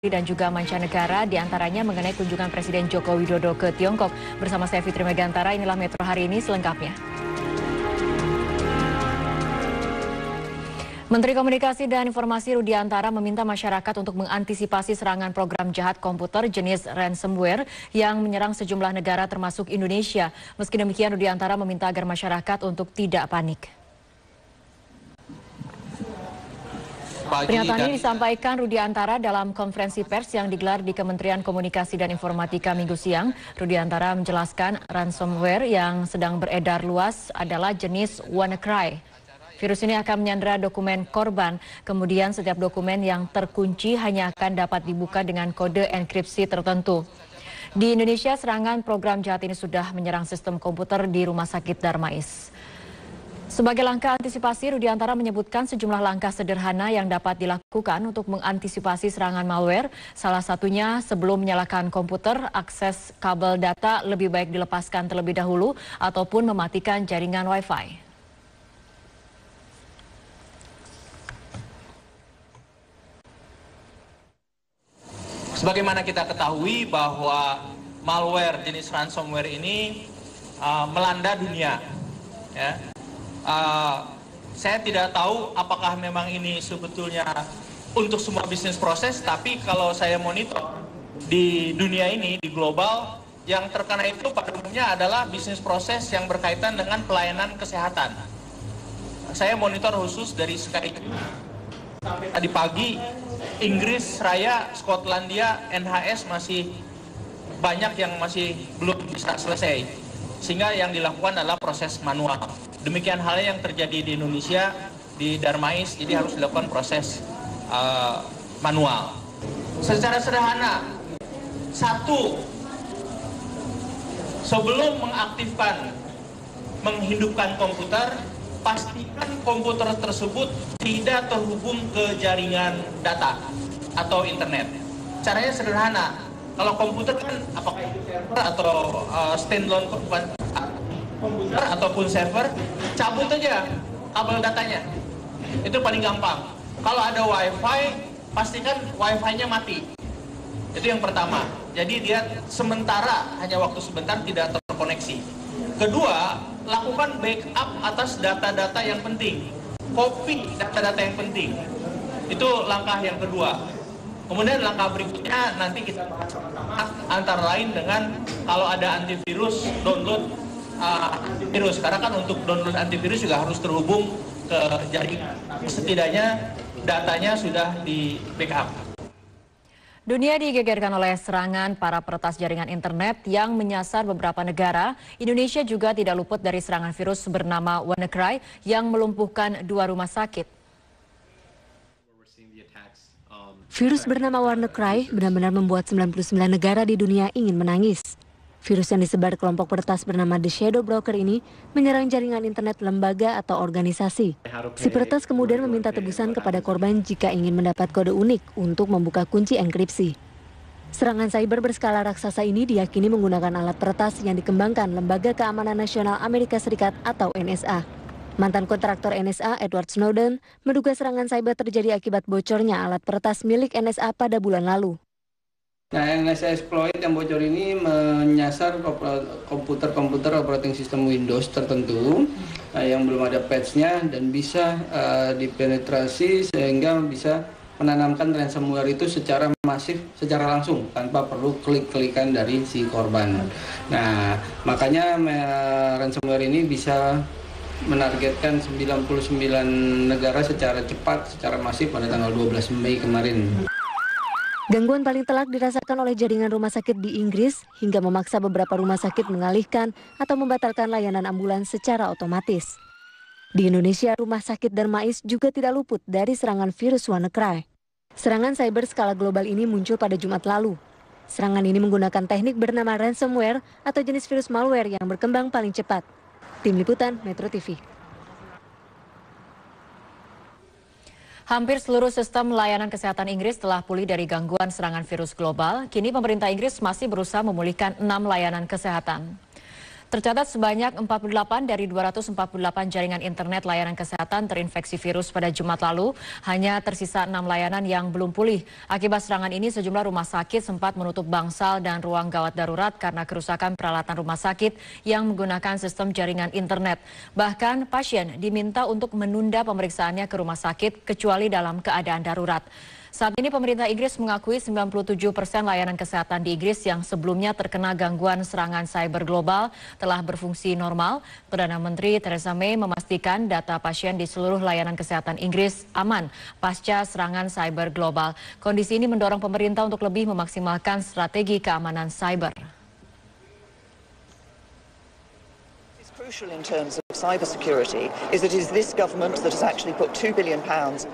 dan juga mancanegara, diantaranya mengenai kunjungan Presiden Joko Widodo ke Tiongkok. Bersama saya Fitri Megantara, inilah Metro hari ini selengkapnya. Menteri Komunikasi dan Informasi Rudiantara meminta masyarakat untuk mengantisipasi serangan program jahat komputer jenis ransomware yang menyerang sejumlah negara termasuk Indonesia. Meski demikian, Rudiantara meminta agar masyarakat untuk tidak panik. Pernyataan ini disampaikan Rudiantara dalam konferensi pers yang digelar di Kementerian Komunikasi dan Informatika Minggu siang. Rudiantara menjelaskan ransomware yang sedang beredar luas adalah jenis WannaCry. Virus ini akan menyandera dokumen korban, kemudian setiap dokumen yang terkunci hanya akan dapat dibuka dengan kode enkripsi tertentu. Di Indonesia, serangan program jahat ini sudah menyerang sistem komputer di Rumah Sakit Darmais. Sebagai langkah antisipasi, Rudiantara menyebutkan sejumlah langkah sederhana yang dapat dilakukan untuk mengantisipasi serangan malware. Salah satunya sebelum menyalakan komputer, akses kabel data lebih baik dilepaskan terlebih dahulu ataupun mematikan jaringan Wi-Fi. Sebagaimana kita ketahui bahwa malware jenis ransomware ini melanda dunia, ya. Saya tidak tahu apakah memang ini sebetulnya untuk semua bisnis proses, tapi kalau saya monitor di dunia ini, di global, yang terkena itu pada umumnya adalah bisnis proses yang berkaitan dengan pelayanan kesehatan. Saya monitor khusus dari Sky sampai tadi pagi, Inggris Raya, Skotlandia, NHS masih banyak yang masih belum bisa selesai. Sehingga yang dilakukan adalah proses manual. Demikian halnya yang terjadi di Indonesia, di Darmais, jadi harus dilakukan proses manual. Secara sederhana, satu, sebelum mengaktifkan, menghidupkan komputer, pastikan komputer tersebut tidak terhubung ke jaringan data atau internet. Caranya sederhana. Kalau komputer kan apakah itu server atau standalone komputer ataupun server, cabut aja kabel datanya. Itu paling gampang. Kalau ada Wi-Fi, pastikan Wi-Fi-nya mati. Itu yang pertama. Jadi dia sementara, hanya waktu sebentar tidak terkoneksi. Kedua, lakukan backup atas data-data yang penting. Copy data-data yang penting. Itu langkah yang kedua. Kemudian langkah berikutnya nanti kita bahas sama-sama, antara lain dengan kalau ada antivirus, download antivirus. Karena kan untuk download antivirus juga harus terhubung ke jaringan. Setidaknya datanya sudah di backup. Dunia digegerkan oleh serangan para peretas jaringan internet yang menyasar beberapa negara. Indonesia juga tidak luput dari serangan virus bernama WannaCry yang melumpuhkan 2 rumah sakit. Virus bernama WannaCry benar-benar membuat 99 negara di dunia ingin menangis. Virus yang disebar kelompok peretas bernama The Shadow Broker ini menyerang jaringan internet lembaga atau organisasi. Si peretas kemudian meminta tebusan kepada korban jika ingin mendapat kode unik untuk membuka kunci enkripsi. Serangan cyber berskala raksasa ini diyakini menggunakan alat peretas yang dikembangkan Lembaga Keamanan Nasional Amerika Serikat atau NSA. Mantan kontraktor NSA, Edward Snowden, menduga serangan cyber terjadi akibat bocornya alat peretas milik NSA pada bulan lalu. Nah, NSA exploit yang bocor ini menyasar komputer operating system Windows tertentu yang belum ada patch-nya dan bisa dipenetrasi sehingga bisa menanamkan ransomware itu secara masif, secara langsung tanpa perlu klik-klikan dari si korban. Nah, makanya ransomware ini bisa menargetkan 99 negara secara cepat, secara masif pada tanggal 12 Mei kemarin. Gangguan paling telak dirasakan oleh jaringan rumah sakit di Inggris hingga memaksa beberapa rumah sakit mengalihkan atau membatalkan layanan ambulans secara otomatis. Di Indonesia, Rumah Sakit Darmais juga tidak luput dari serangan virus WannaCry. Serangan cyber skala global ini muncul pada Jumat lalu. Serangan ini menggunakan teknik bernama ransomware atau jenis virus malware yang berkembang paling cepat. Tim Liputan Metro TV. Hampir seluruh sistem layanan kesehatan Inggris telah pulih dari gangguan serangan virus global. Kini pemerintah Inggris masih berusaha memulihkan 6 layanan kesehatan. Tercatat sebanyak 48 dari 248 jaringan internet layanan kesehatan terinfeksi virus pada Jumat lalu. Hanya tersisa 6 layanan yang belum pulih. Akibat serangan ini sejumlah rumah sakit sempat menutup bangsal dan ruang gawat darurat karena kerusakan peralatan rumah sakit yang menggunakan sistem jaringan internet. Bahkan pasien diminta untuk menunda pemeriksaannya ke rumah sakit kecuali dalam keadaan darurat. Saat ini pemerintah Inggris mengakui 97% layanan kesehatan di Inggris yang sebelumnya terkena gangguan serangan cyber global telah berfungsi normal. Perdana Menteri Theresa May memastikan data pasien di seluruh layanan kesehatan Inggris aman pasca serangan cyber global. Kondisi ini mendorong pemerintah untuk lebih memaksimalkan strategi keamanan cyber. Crucial in terms of cybersecurity is that it is this government that has actually put £2 billion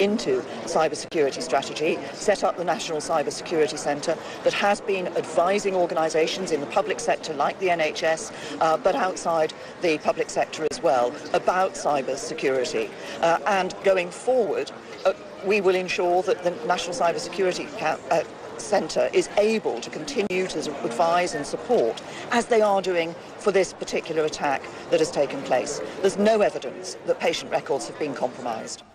into cybersecurity strategy, set up the National Cybersecurity Centre that has been advising organisations in the public sector like the NHS, but outside the public sector as well, about cybersecurity. And going forward, we will ensure that the National Cybersecurity Centre is able to continue to advise and support as they are doing for this particular attack that has taken place. There's no evidence that patient records have been compromised.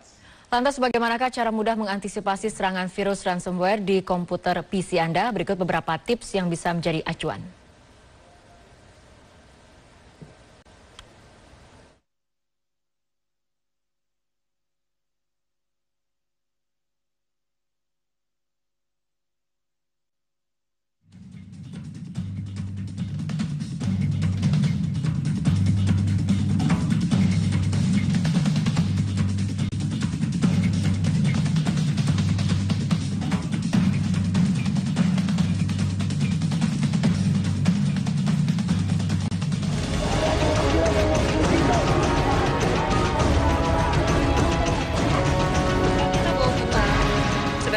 Lantas bagaimanakah cara mudah mengantisipasi serangan virus ransomware di komputer PC Anda? Berikut beberapa tips yang bisa menjadi acuan.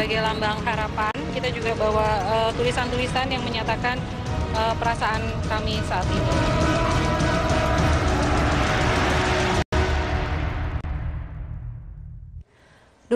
Sebagai lambang harapan, kita juga bawa tulisan-tulisan yang menyatakan perasaan kami saat ini.